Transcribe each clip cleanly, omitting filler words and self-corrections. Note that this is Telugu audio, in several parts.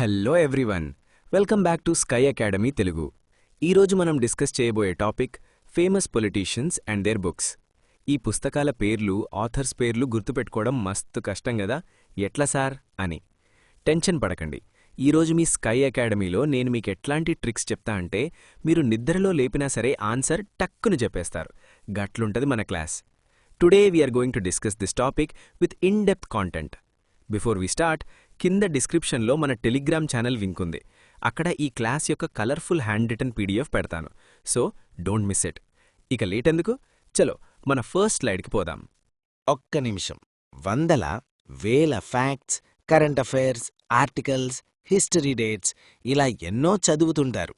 Hello everyone, welcome back to sky academy Telugu. ఈరోజు మనం డిస్కస్ చేయబోయే topic famous politicians and their books. ఈ పుస్తకాల పేర్లు, ఆథర్స్ పేర్లు గుర్తుపెట్టుకోవడం మస్తు కష్టం గదా, ఎట్లా సార్ అని టెన్షన్ పడకండి. ఈరోజు మీ స్కై అకాడమీలో నేను మీకు ఎట్లాంటి ట్రిక్స్ చెప్తా అంటే మీరు నిద్రలో లేపినా సరే ఆన్సర్ టక్కును చెప్పేస్తారు. గట్లుంటది మన class. Today we are going to discuss this topic with in depth content. Before we start, కింద డిస్క్రిప్షన్లో మన టెలిగ్రామ్ ఛానల్ లింక్ ఉంది. అక్కడ ఈ క్లాస్ యొక్క కలర్ఫుల్ హ్యాండ్ రిటన్ పీడిఎఫ్ పెడతాను. So don't miss it. ఇక లేటెందుకు, చలో మన ఫస్ట్ స్లైడ్కి పోదాం. ఒక్క నిమిషం. వందల వేల facts, current affairs, articles, history dates ఇలా ఎన్నో చదువుతుంటారు.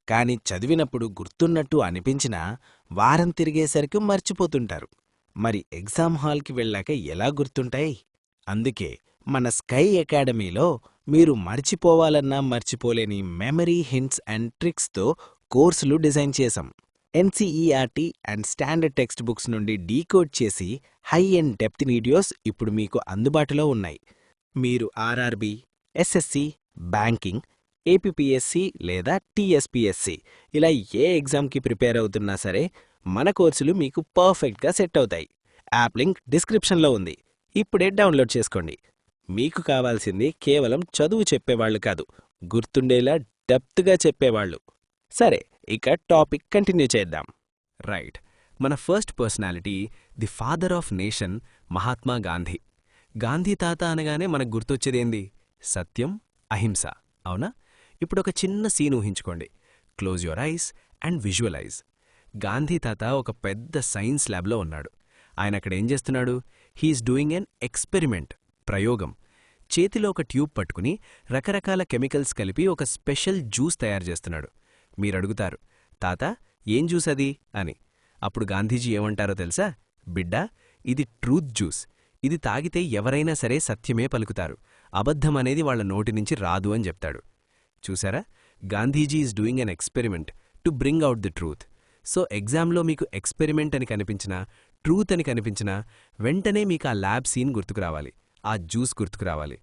కాని చదివినప్పుడు గుర్తున్నట్టు అనిపించినా వారం తిరిగేసరికి మర్చిపోతుంటారు. మరి ఎగ్జామ్ హాల్కి వెళ్ళాక ఎలా గుర్తుంటాయి? అందుకే మన స్కై అకాడమీలో మీరు మర్చిపోవాలన్నా మర్చిపోలేని మెమరీ హింట్స్ అండ్ ట్రిక్స్తో కోర్సులు డిజైన్ చేశాం. NCERT and standard text books నుండి డీకోడ్ చేసి హై అండ్ డెప్త్ వీడియోస్ ఇప్పుడు మీకు అందుబాటులో ఉన్నాయి. మీరు ఆర్ఆర్బీ, ఎస్ఎస్సి, బ్యాంకింగ్, ఏపీపీఎస్సి లేదా టీఎస్పీఎస్సి ఇలా ఏ ఎగ్జామ్కి ప్రిపేర్ అవుతున్నా సరే మన కోర్సులు మీకు పర్ఫెక్ట్గా సెట్ అవుతాయి. యాప్ లింక్ డిస్క్రిప్షన్లో ఉంది. ఇప్పుడే డౌన్లోడ్ చేసుకోండి. మీకు కావాల్సింది కేవలం చదువు చెప్పేవాళ్లు కాదు, గుర్తుండేలా డెప్త్గా చెప్పేవాళ్లు. సరే, ఇక టాపిక్ కంటిన్యూ చేద్దాం. రైట్, మన first personality, the father of nation, Mahatma Gandhi. Gandhi తాత అనగానే మనకు గుర్తొచ్చేదేంది? సత్యం, అహింస, అవునా? ఇప్పుడొక చిన్న సీన్ ఊహించుకోండి. Close your eyes and visualise. Gandhi తాత ఒక పెద్ద సైన్స్ ల్యాబ్లో ఉన్నాడు. ఆయన అక్కడేం చేస్తున్నాడు? హీఈస్ డూయింగ్ ఎన్ ఎక్స్పెరిమెంట్, ప్రయోగం. చేతిలో ఒక ట్యూబ్ పట్టుకుని రకరకాల కెమికల్స్ కలిపి ఒక స్పెషల్ జ్యూస్ తయారు చేస్తున్నాడు. మీరడుగుతారు, తాత ఏం జ్యూస్ అది అని. అప్పుడు గాంధీజీ ఏమంటారో తెలుసా? బిడ్డా, ఇది ట్రూత్ జ్యూస్. ఇది తాగితే ఎవరైనా సరే సత్యమే పలుకుతారు, అబద్ధమనేది వాళ్ల నోటి నుంచి రాదు అని చెప్తాడు. చూసారా, Gandhiji is doing an experiment to bring out the truth. So ఎగ్జామ్లో మీకు ఎక్స్పెరిమెంట్ అని కనిపించినా, ట్రూత్ అని కనిపించినా వెంటనే మీకు ఆ ల్యాబ్ సీన్ గుర్తుకురావాలి, ఆ జ్యూస్ గుర్తుకురావాలి.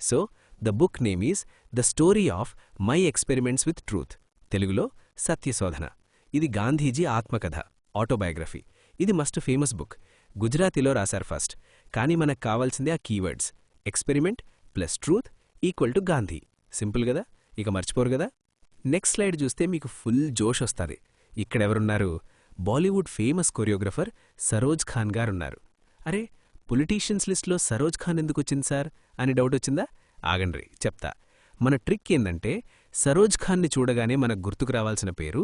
So the book name is the story of my experiments with truth, తెలుగులో సత్యశోధన. ఇది గాంధీజీ ఆత్మకథ, ఆటోబయోగ్రఫీ. ఇది మస్ట్ ఫేమస్ బుక్. గుజరాతీలో రాశారు ఫస్ట్, కానీ మనకు కావాల్సిందే ఆ keywords. Experiment plus truth equal to Gandhi. Simple గదా, ఇక మర్చిపోరు గదా. నెక్స్ట్ స్లైడ్ చూస్తే మీకు ఫుల్ జోష్ వస్తుంది. ఇక్కడెవరున్నారు? Bollywood famous choreographer Saroj Khan గారున్నారు. అరే, పొలిటీషియన్స్ లిస్ట్లో సరోజ్ ఖాన్ ఎందుకొచ్చింది సార్ అని డౌట్ వచ్చిందా? ఆగండ్రి, చెప్తా. మన ట్రిక్ ఏందంటే, సరోజ్ ఖాన్ని చూడగానే మనకు గుర్తుకు రావాల్సిన పేరు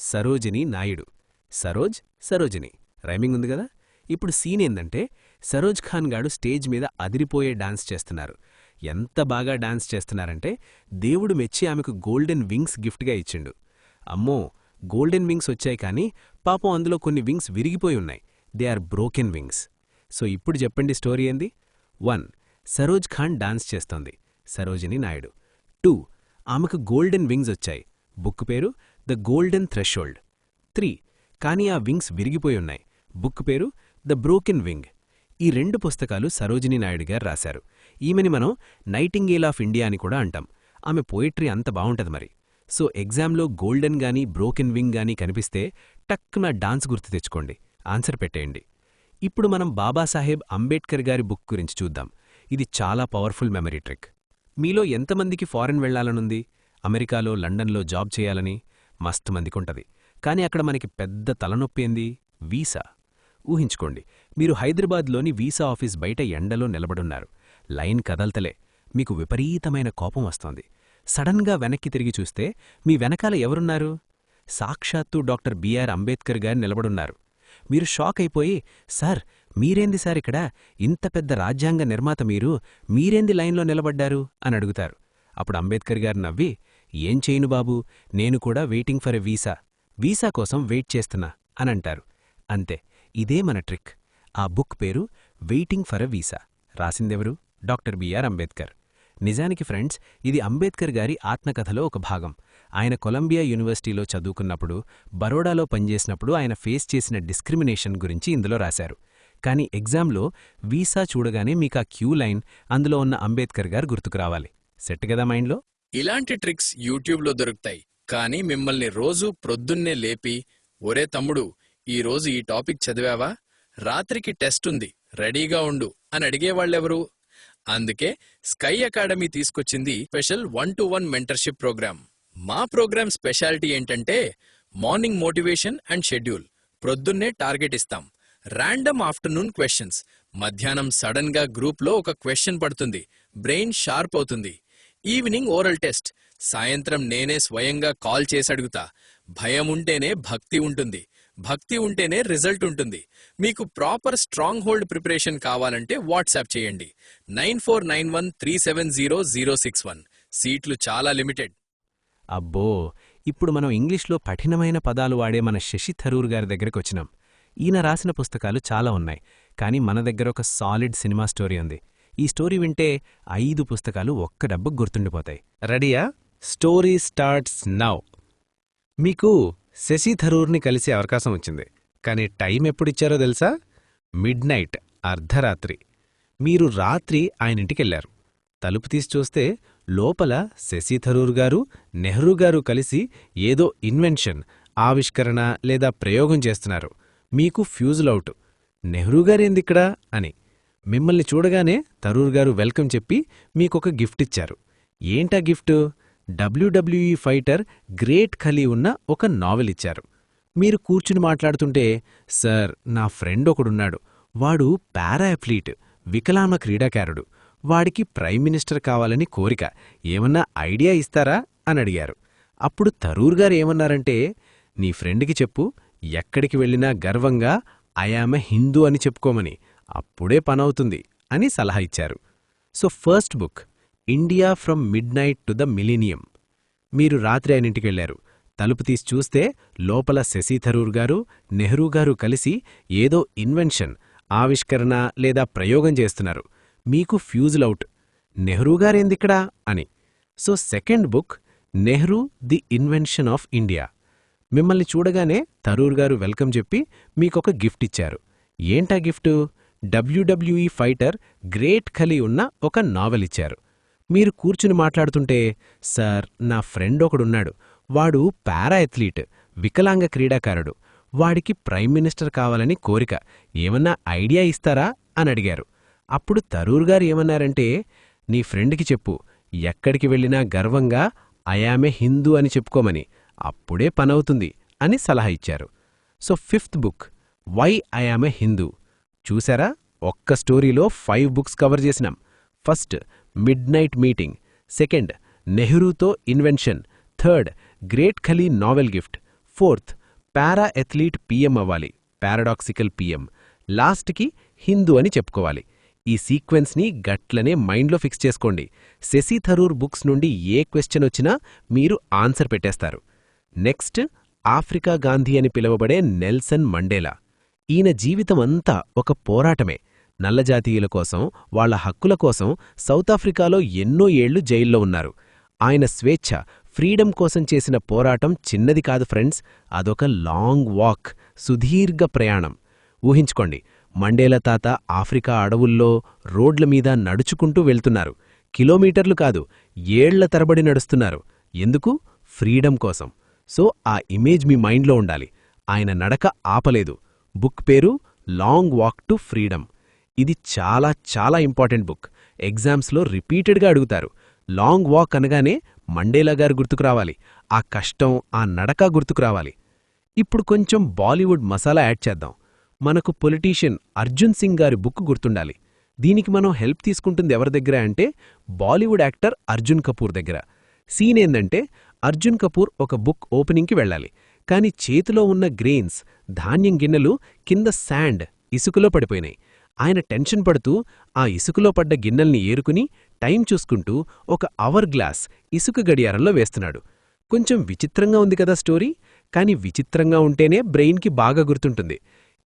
సరోజినీ నాయుడు. సరోజ్, సరోజిని, రైమింగ్ ఉంది గదా. ఇప్పుడు సీన్ ఏందంటే, సరోజ్ ఖాన్ గాడు స్టేజ్ మీద అదిరిపోయే డాన్స్ చేస్తున్నారు. ఎంత బాగా డాన్స్ చేస్తున్నారంటే దేవుడు మెచ్చి ఆమెకు గోల్డెన్ వింగ్స్ గిఫ్ట్గా ఇచ్చిండు. అమ్మో, గోల్డెన్ వింగ్స్ వచ్చాయి కానీ పాపం అందులో కొన్ని వింగ్స్ విరిగిపోయి ఉన్నాయి. They are broken wings. So ఇప్పుడు చెప్పండి స్టోరీ ఏంది? 1. సరోజ్ ఖాన్ డాన్స్ చేస్తోంది, సరోజినీ నాయుడు. 2. ఆమెకు గోల్డెన్ వింగ్స్ వచ్చాయి, బుక్ పేరు ద గోల్డెన్ థ్రెషోల్డ్. 3. కానీ ఆ వింగ్స్ విరిగిపోయి ఉన్నాయి, బుక్ పేరు ద బ్రోకెన్ వింగ్. ఈ 2 పుస్తకాలు సరోజినీ నాయుడు గారు రాశారు. ఈమెని మనం నైటింగేల్ ఆఫ్ ఇండియా అని కూడా అంటాం. ఆమె పోయిట్రీ అంత బావుంటది మరి. సో ఎగ్జామ్లో గోల్డెన్ గానీ బ్రోకెన్ వింగ్ గానీ కనిపిస్తే టక్కున డాన్స్ గుర్తు తెచ్చుకోండి, ఆన్సర్ పెట్టేయండి. ఇప్పుడు మనం బాబాసాహెబ్ అంబేడ్కర్ గారి బుక్ గురించి చూద్దాం. ఇది చాలా పవర్ఫుల్ మెమరీ ట్రిక్. మీలో ఎంతమందికి ఫారెన్ వెళ్లాలనుంది? అమెరికాలో, లండన్లో జాబ్ చేయాలని మస్తు మందికుంటది. కానీ అక్కడ మనకి పెద్ద తలనొప్పి ఏంది? వీసా. ఊహించుకోండి, మీరు హైదరాబాద్లోని వీసా ఆఫీస్ బయట ఎండలో నిలబడున్నారు. లైన్ కదల్తలే. మీకు విపరీతమైన కోపం వస్తోంది. సడన్గా వెనక్కి తిరిగి చూస్తే మీ వెనకాల ఎవరున్నారు? సాక్షాత్తు డాక్టర్ బిఆర్ అంబేద్కర్ గారు నిలబడున్నారు. మీరు షాక్ అయిపోయి, సార్ మీరేంది సార్ ఇక్కడ, ఇంత పెద్ద రాజ్యాంగ నిర్మాత మీరేంది లైన్లో నిలబడ్డారు అని అడుగుతారు. అప్పుడు అంబేద్కర్ గారు నవ్వి, ఏం చేయను బాబూ, నేను కూడా వెయిటింగ్ ఫర్ ఎ వీసా కోసం వెయిట్ చేస్తున్నా అనంటారు. అంతే, ఇదే మన ట్రిక్. ఆ బుక్ పేరు వెయిటింగ్ ఫర్ ఎ వీసా. రాసిందెవరు? Doctor BR Ambedkar. నిజానికి ఫ్రెండ్స్, ఇది అంబేద్కర్ గారి ఆత్మకథలో ఒక భాగం. ఆయన కొలంబియా యూనివర్సిటీలో చదువుకున్నప్పుడు, బరోడాలో పనిచేసినప్పుడు ఆయన ఫేస్ చేసిన డిస్క్రిమినేషన్ గురించి ఇందులో రాశారు. కానీ ఎగ్జామ్లో వీసా చూడగానే మీకా క్యూ లైన్, అందులో ఉన్న అంబేద్కర్ గారు గుర్తుకురావాలి. సెట్ గదా మైండ్లో? ఇలాంటి ట్రిక్స్ యూట్యూబ్లో దొరుకుతాయి, కానీ మిమ్మల్ని రోజూ ప్రొద్దున్నే లేపి, ఒరే తమ్ముడు, ఈరోజు ఈ టాపిక్ చదివావా, రాత్రికి టెస్ట్ ఉంది, రెడీగా ఉండు అని అడిగేవాళ్ళెవరు? అందుకే స్కై అకాడమీ తీసుకొచ్చింది స్పెషల్ 1-to-1 మెంటర్షిప్ ప్రోగ్రామ్. మా ప్రోగ్రామ్ స్పెషాలిటీ ఏంటంటే మార్నింగ్ మోటివేషన్ అండ్ షెడ్యూల్, ప్రొద్దున్నే టార్గెట్ ఇస్తాం, ర్యాండమ్ ఆఫ్టర్నూన్ క్వశ్చన్స్, మధ్యాహ్నం సడన్ గా గ్రూప్లో ఒక క్వశ్చన్ పడుతుంది, బ్రెయిన్ షార్ప్ అవుతుంది, ఈవినింగ్ ఓరల్ టెస్ట్, సాయంత్రం నేనే స్వయంగా కాల్ చేసి అడుగుతా. భయం ఉంటేనే భక్తి ఉంటుంది, భక్తి ఉంటేనే రిజల్ట్ ఉంటుంది. మీకు ప్రాపర్ స్ట్రాంగ్ హోల్డ్ ప్రిపరేషన్ కావాలంటే వాట్సాప్ చేయండి 9491370061. సీట్లు చాలా లిమిటెడ్. అబ్బో, ఇప్పుడు మనం ఇంగ్లీష్లో కఠినమైన పదాలు వాడే మన శశి థరూర్ గారి దగ్గరకొచ్చినాం. ఈయన రాసిన పుస్తకాలు చాలా ఉన్నాయి, కానీ మన దగ్గర ఒక సాలిడ్ సినిమా స్టోరీ ఉంది. ఈ స్టోరీ వింటే 5 పుస్తకాలు ఒక్క దెబ్బకు గుర్తుండిపోతాయి. రెడీయా? Story starts now. మీకు శశి థరూర్ని కలిసే అవకాశం వచ్చింది, కానీ టైం ఎప్పుడిచ్చారో తెలుసా? మిడ్నైట్, అర్ధరాత్రి. మీరు రాత్రి ఆయనింటికెళ్లారు. తలుపు తీసి చూస్తే లోపల శశి థరూర్ గారు, నెహ్రూ గారు కలిసి ఏదో ఇన్వెన్షన్, ఆవిష్కరణ లేదా ప్రయోగం చేస్తున్నారు. మీకు ఫ్యూజులౌట్. నెహ్రూ గారేందిక్కడా అని. మిమ్మల్ని చూడగానే థరూర్ గారు వెల్కమ్ చెప్పి మీకొక గిఫ్ట్ ఇచ్చారు. ఏంటా gift? WWE fighter great Khali ఉన్న ఒక నావెల్ ఇచ్చారు. మీరు కూర్చుని మాట్లాడుతుంటే, సార్, నా ఫ్రెండ్ ఒకడున్నాడు, వాడు పారా అథ్లీట్, వికలాంగ క్రీడాకారుడు, వాడికి ప్రైమ్ మినిస్టర్ కావాలని కోరిక, ఏమన్నా ఐడియా ఇస్తారా అని అడిగారు. అప్పుడు థరూర్ గారు ఏమన్నారంటే, నీ ఫ్రెండ్కి చెప్పు, ఎక్కడికి వెళ్ళినా గర్వంగా ఐయామ్ ఎ హిందూ అని చెప్పుకోమని, అప్పుడే పనవుతుంది అని సలహా ఇచ్చారు. So first book, India from midnight to the millennium. మీరు రాత్రి ఆయనింటికెళ్లారు. తలుపు తీసి చూస్తే లోపల శశి థరూర్ గారు, నెహ్రూ గారు కలిసి ఏదో ఇన్వెన్షన్, ఆవిష్కరణ లేదా ప్రయోగం చేస్తున్నారు. మీకు ఫ్యూజులౌట్. నెహ్రూ గారేందిక్కడా అని. So second book, Nehru the invention of India. మిమ్మల్ని చూడగానే థరూర్ గారు వెల్కమ్ చెప్పి మీకొక గిఫ్ట్ ఇచ్చారు. ఏంటా gift? WWE fighter great Khali ఉన్న ఒక నావెల్ ఇచ్చారు. మీరు కూర్చుని మాట్లాడుతుంటే, సార్, నా ఫ్రెండ్ ఒకడున్నాడు, వాడు పారా అథ్లీట్, వికలాంగ క్రీడాకారుడు, వాడికి ప్రైమ్ మినిస్టర్ కావాలని కోరిక, ఏమన్నా ఐడియా ఇస్తారా అని అడిగారు. అప్పుడు థరూర్ గారు ఏమన్నారంటే, నీ ఫ్రెండ్కి చెప్పు, ఎక్కడికి వెళ్ళినా గర్వంగా ఐయామ్ ఎ హిందూ అని చెప్పుకోమని, అప్పుడే పనవుతుంది అని సలహా ఇచ్చారు. So fifth book, why I'm a Hindu. చూసారా, ఒక్క స్టోరీలో 5 బుక్స్ కవర్ చేసినాం. First, midnight meeting. సెకండ్, నెహ్రూతో invention. Third, great Khali novel gift. Fourth, para athlete PM అవ్వాలి, పారాడాక్సికల్ పీఎం. లాస్ట్కి హిందూ అని చెప్పుకోవాలి. ఈ సీక్వెన్స్ని గట్లనే మైండ్లో ఫిక్స్ చేసుకోండి. శశి థరూర్ బుక్స్ నుండి ఏ క్వశ్చన్ వచ్చినా మీరు ఆన్సర్ పెట్టేస్తారు. నెక్స్ట్, ఆఫ్రికా గాంధీ అని పిలువబడే నెల్సన్ మండేలా. ఈయన జీవితమంతా ఒక పోరాటమే. నల్లజాతీయుల కోసం, వాళ్ల హక్కుల కోసం సౌతాఫ్రికాలో ఎన్నో ఏళ్లు జైల్లో ఉన్నారు. ఆయన స్వేచ్ఛ, ఫ్రీడమ్ కోసం చేసిన పోరాటం చిన్నది కాదు ఫ్రెండ్స్, అదొక లాంగ్ వాక్, సుదీర్ఘ ప్రయాణం. ఊహించుకోండి, మండేలా తాత ఆఫ్రికా అడవుల్లో రోడ్ల మీద నడుచుకుంటూ వెళ్తున్నారు. కిలోమీటర్లు కాదు, ఏళ్ల తరబడి నడుస్తున్నారు. ఎందుకు? ఫ్రీడమ్ కోసం. సో ఆ ఇమేజ్ మీ మైండ్లో ఉండాలి. ఆయన నడక ఆపలేదు. బుక్ పేరు లాంగ్ వాక్ టు ఫ్రీడమ్. ఇది చాలా చాలా ఇంపార్టెంట్ బుక్. ఎగ్జామ్స్లో రిపీటెడ్గా అడుగుతారు. లాంగ్ వాక్ అనగానే మండేలా గారు గుర్తుకురావాలి, ఆ కష్టం, ఆ నడక గుర్తుకురావాలి. ఇప్పుడు కొంచెం బాలీవుడ్ మసాలా యాడ్ చేద్దాం. మనకు పొలిటీషియన్ అర్జున్ సింగ్ గారి బుక్ గుర్తుండాలి. దీనికి మనం హెల్ప్ తీసుకుంటుంది ఎవరి దగ్గర అంటే, బాలీవుడ్ యాక్టర్ అర్జున్ కపూర్ దగ్గర. సీన్ ఏందంటే, అర్జున్ కపూర్ ఒక బుక్ ఓపెనింగ్కి వెళ్ళాలి, కాని చేతిలో ఉన్న గ్రెయిన్స్, ధాన్యం గిన్నెలు కింద శాండ్, ఇసుకలో పడిపోయినాయి. ఆయన టెన్షన్ పడుతూ ఆ ఇసుకలో పడ్డ గిన్నెల్ని ఏరుకుని టైం చూసుకుంటూ ఒక అవర్ గ్లాస్ ఇసుక గడియారంలో వేస్తున్నాడు. కొంచెం విచిత్రంగా ఉంది కదా స్టోరీ, కాని విచిత్రంగా ఉంటేనే బ్రెయిన్కి బాగా గుర్తుంటుంది.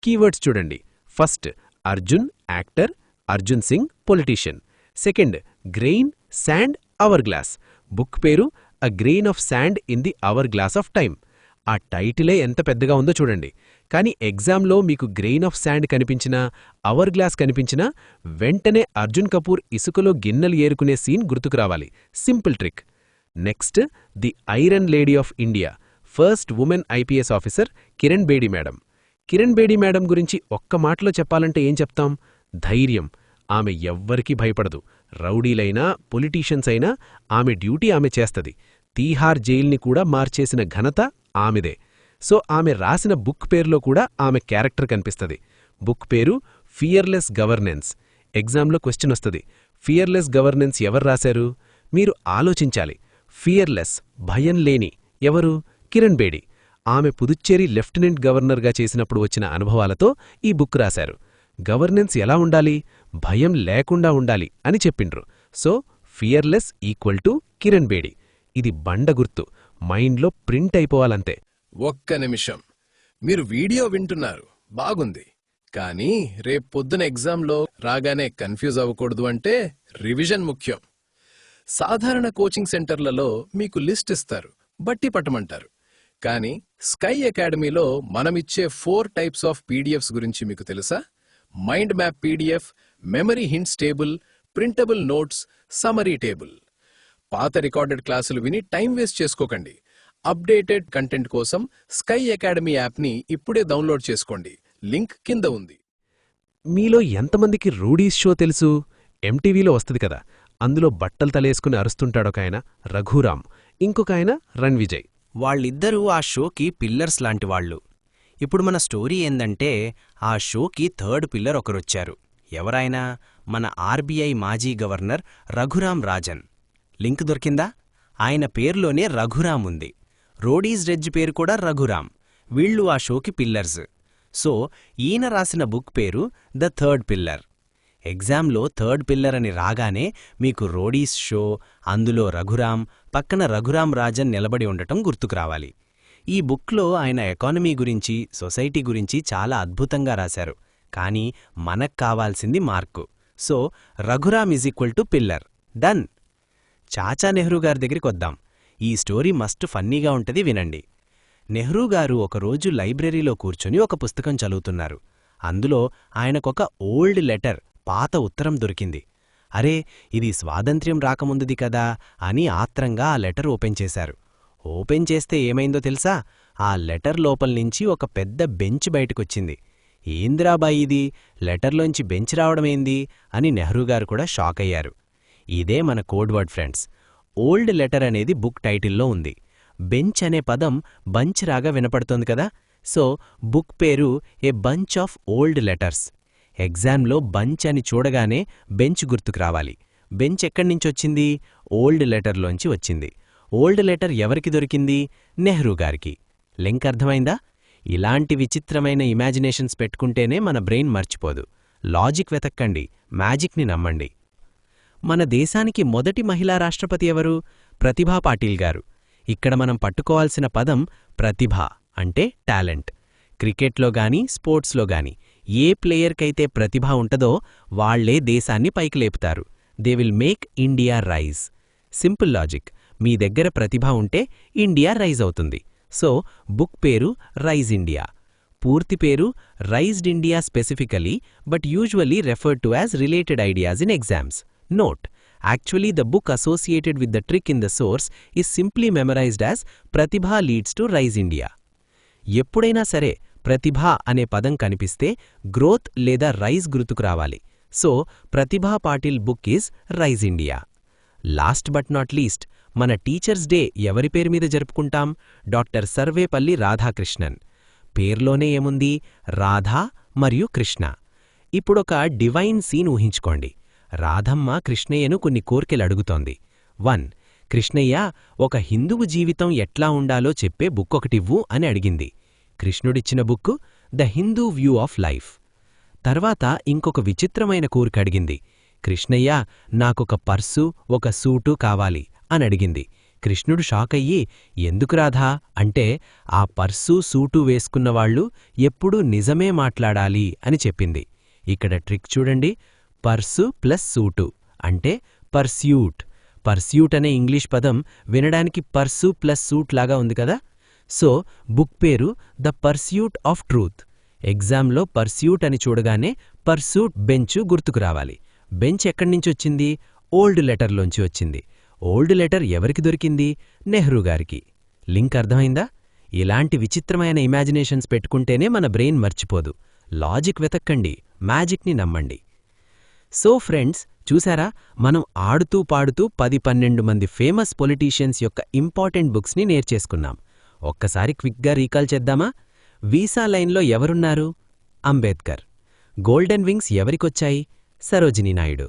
కీవర్డ్స్ చూడండి. First, Arjun actor, Arjun Singh politician. Second, grain, sand, hourglass. Book పేరు a grain of sand in the hourglass of time. ఆ టైటిలే ఎంత పెద్దగా ఉందో చూడండి. కానీ ఎగ్జామ్లో మీకు గ్రెయిన్ ఆఫ్ శాండ్ కనిపించినా, అవర్ గ్లాస్ కనిపించినా వెంటనే అర్జున్ కపూర్ ఇసుకలో గిన్నెలు ఏరుకునే సీన్ గుర్తుకురావాలి. Simple trick. Next the iron lady of India, first woman IPS officer Kiran Bedi madam. Kiran Bedi madam గురించి ఒక్క మాటలో చెప్పాలంటే ఏం చెప్తాం? ధైర్యం. ఆమె ఎవ్వరికీ భయపడదు. రౌడీలైనా పొలిటీషియన్స్ అయినా ఆమె డ్యూటీ ఆమె చేస్తది. తీహార్ జైల్ని కూడా మార్చేసిన ఘనత ఆమెదే. సో ఆమె రాసిన బుక్ పేరులో కూడా ఆమె క్యారెక్టర్ కనిపిస్తది. బుక్ పేరు ఫియర్లెస్ గవర్నెన్స్. ఎగ్జామ్లో క్వశ్చన్ వస్తుంది, ఫియర్లెస్ గవర్నెన్స్ ఎవరు రాశారు? మీరు ఆలోచించాలి. ఫియర్లెస్, భయం లేని ఎవరు? కిరణ్ బేడి. ఆమె పుదుచ్చేరి లెఫ్టినెంట్ గవర్నర్గా చేసినప్పుడు వచ్చిన అనుభవాలతో ఈ బుక్ రాశారు. గవర్నెన్స్ ఎలా ఉండాలి? భయం లేకుండా ఉండాలి అని చెప్పిండ్రు. So fearless equal to Kiran Bedi. ఇది బండ గుర్తు, మైండ్లో ప్రింట్ అయిపోవాలంతే. ఒక్క నిమిషం, మీరు వీడియో వింటున్నారు, బాగుంది. కానీ రేపు పొద్దున ఎగ్జామ్లో రాగానే కన్ఫ్యూజ్ అవ్వకూడదు అంటే రివిజన్ ముఖ్యం. సాధారణ కోచింగ్ సెంటర్లలో మీకు లిస్ట్ ఇస్తారు, బట్టి పట్టమంటారు. కానీ స్కై అకాడమీలో మనమిచ్చే 4 టైప్స్ ఆఫ్ పీడిఎఫ్స్ గురించి మీకు తెలుసా? Mind map PDF, memory hints table, printable notes, summary table. పాత రికార్డెడ్ క్లాసులు విని టైం వేస్ట్ చేసుకోకండి. అప్డేటెడ్ కంటెంట్ కోసం స్కై అకాడమీ యాప్ని ఇప్పుడే డౌన్లోడ్ చేసుకోండి. లింక్ కింద ఉంది. మీలో ఎంతమందికి రూడీస్ షో తెలుసు? ఎంటీవీలో వస్తుంది కదా, అందులో బట్టలు తలేసుకుని అరుస్తుంటాడొకాయన రఘురామ్, ఇంకొక ఆయన రణ్విజయ్. వాళ్ళిద్దరూ ఆ షోకి పిల్లర్స్ లాంటివాళ్లు. ఇప్పుడు మన స్టోరీ ఏందంటే, ఆ షోకి థర్డ్ పిల్లర్ ఒకరొచ్చారు. ఎవరాయనా? మన ఆర్బీఐ మాజీ గవర్నర్ రఘురామ్ రాజన్. లింక్ దొరికిందా? ఆయన పేరులోనే రఘురామ్ ఉంది. రోడీస్ రెడ్జ్ పేరు కూడా రఘురామ్. వీళ్ళు ఆ షోకి పిల్లర్స్. సో ఈయన రాసిన బుక్ పేరు ద థర్డ్ పిల్లర్. ఎగ్జామ్లో థర్డ్ పిల్లర్ అని రాగానే మీకు రోడీస్ షో, అందులో రఘురామ్, పక్కన రఘురామ్ రాజన్ నిలబడి ఉండటం గుర్తుకు రావాలి. ఈ బుక్లో ఆయన ఎకానమీ గురించి, సొసైటీ గురించి చాలా అద్భుతంగా రాశారు. కానీ మనకు కావాల్సింది mark. So Raghuram is equal to pillar. Done. Chacha Nehru గారి దగ్గరికొద్దాం. ఈ స్టోరీ మస్తు ఫన్నీగా ఉంటది, వినండి. నెహ్రూ గారు ఒకరోజు లైబ్రరీలో కూర్చొని ఒక పుస్తకం చదువుతున్నారు. అందులో ఆయనకొక ఓల్డ్ లెటర్, పాత ఉత్తరం దొరికింది. అరే, ఇది స్వాతంత్ర్యం రాకముందుది కదా అని ఆత్రంగా ఆ లెటర్ ఓపెన్ చేశారు. ఓపెన్ చేస్తే ఏమైందో తెలుసా? ఆ లెటర్ లోపల్నించి ఒక పెద్ద బెంచ్ బయటకొచ్చింది. ఏంద్రాబాయి ఇది, లెటర్లోంచి బెంచ్ రావడమేంది అని నెహ్రూగారు కూడా షాక్ అయ్యారు. ఇదే మన code word friends. Old letter అనేది బుక్ టైటిల్లో ఉంది. బెంచ్ అనే పదం బంచ్ రాగా వినపడుతోంది కదా. సో బుక్ పేరు a bunch of old letters. ఎగ్జామ్లో బంచ్ అని చూడగానే బెంచ్ గుర్తుకు రావాలి. బెంచ్ ఎక్కడ్నించొచ్చింది? ఓల్డ్ లెటర్లోంచి వచ్చింది. ఓల్డ్ లెటర్ ఎవరికి దొరికింది? నెహ్రూ గారికి. లింక్ అర్థమైందా? ఇలాంటి విచిత్రమైన ఇమాజినేషన్స్ పెట్టుకుంటేనే మన బ్రెయిన్ మర్చిపోదు. లాజిక్ వెతక్కండి, మ్యాజిక్ని నమ్మండి. మన దేశానికి మొదటి మహిళా రాష్ట్రపతి ఎవరు? ప్రతిభా పాటిల్ గారు. ఇక్కడ మనం పట్టుకోవాల్సిన పదం ప్రతిభ అంటే టాలెంట్. క్రికెట్లో గానీ స్పోర్ట్స్లో గానీ ఏ ప్లేయర్కైతే ప్రతిభ ఉంటదో వాళ్లే దేశాన్ని పైకి లేపుతారు. They will make India rise. Simple logic. మీ దగ్గర ప్రతిభ ఉంటే ఇండియా రైజ్ అవుతుంది. సో బుక్ పేరు రైజ్ ఇండియా. పూర్తి పేరు raised India specifically, but usually referred to as related ideas in exams. Note, actually the book associated with the trick in the source is simply memorized as Pratibha leads to Rise India. ఎప్పుడైనా సరే ప్రతిభ అనే పదం కనిపిస్తే గ్రోత్ లేదా రైజ్ గుర్తుకు రావాలి. So Pratibha Patil book is rise India. Last but not least, మన టీచర్స్ డే ఎవరి పేరు మీద జరుపుకుంటాం? డాక్టర్ సర్వేపల్లి రాధాకృష్ణన్. పేర్లోనే ఏముంది? రాధా మరియు కృష్ణ. ఇప్పుడొక డివైన్ సీన్ ఊహించుకోండి. రాధమ్మ కృష్ణయ్యను కొన్ని కోర్కెలు అడుగుతోంది. 1. కృష్ణయ్య, ఒక హిందువు జీవితం ఎట్లా ఉండాలో చెప్పే బుక్ ఒకటివ్వు అని అడిగింది. కృష్ణుడిచ్చిన book the Hindu view of life. తర్వాత ఇంకొక విచిత్రమైన కోరిక అడిగింది. కృష్ణయ్య, నాకొక పర్సు, ఒక సూటు కావాలి అని అడిగింది. కృష్ణుడు షాకయ్యి, ఎందుకు రాధా అంటే, ఆ పర్సు సూటు వేసుకున్నవాళ్లు ఎప్పుడూ నిజమే మాట్లాడాలి అని చెప్పింది. ఇక్కడ ట్రిక్ చూడండి. పర్సు ప్లస్ సూటు అంటే పర్స్యూట్. పర్స్యూట్ అనే ఇంగ్లీష్ పదం వినడానికి పర్సు ప్లస్ సూట్ లాగా ఉంది కదా. సో బుక్ పేరు ద పర్స్యూట్ ఆఫ్ ట్రూత్. ఎగ్జామ్లో పర్స్యూట్ అని చూడగానే పర్సూట్ బెంచు గుర్తుకు రావాలి. బెంచ్ ఎక్కడ్నించొచ్చింది? ఓల్డ్ లెటర్లోంచి వచ్చింది. ఓల్డ్ లెటర్ ఎవరికి దొరికింది? నెహ్రూ గారికి. లింక్ అర్థమైందా? ఇలాంటి విచిత్రమైన ఇమాజినేషన్స్ పెట్టుకుంటేనే మన బ్రెయిన్ మర్చిపోదు. లాజిక్ వెతక్కండి, మ్యాజిక్ని నమ్మండి. సో ఫ్రెండ్స్, చూసారా, మనం ఆడుతూ పాడుతూ 10-12 మంది ఫేమస్ పొలిటీషియన్స్ యొక్క ఇంపార్టెంట్ బుక్స్ని నేర్చేసుకున్నాం. ఒక్కసారి క్విక్గా రీకాల్ చేద్దామా? వీసా లైన్లో ఎవరున్నారు? అంబేద్కర్. గోల్డెన్ వింగ్స్ ఎవరికొచ్చాయి? సరోజినీ నాయుడు.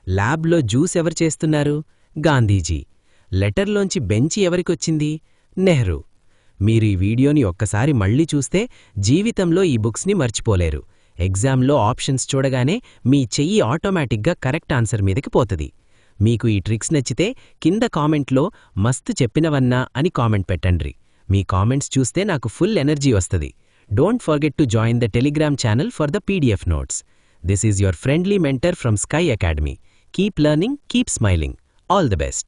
ల్యాబ్లో జ్యూస్ ఎవరు చేస్తున్నారు? గాంధీజీ. లెటర్లోంచి బెంచి ఎవరికొచ్చింది? నెహ్రూ. మీరు ఈ వీడియోని ఒక్కసారి మళ్ళీ చూస్తే జీవితంలో ఈ బుక్స్ని మర్చిపోలేరు. ఎగ్జామ్లో ఆప్షన్స్ చూడగానే మీ చెయ్యి ఆటోమేటిక్గా కరెక్ట్ ఆన్సర్ మీదకి పోతుంది. మీకు ఈ ట్రిక్స్ నచ్చితే కింద కామెంట్లో మస్తు చెప్పినవన్నా అని కామెంట్ పెట్టండ్రి. మీ కామెంట్స్ చూస్తే నాకు ఫుల్ ఎనర్జీ వస్తుంది. Don't forget to join the Telegram channel for the PDF notes. This is your friendly mentor from Sky Academy. Keep learning, keep smiling. All the best.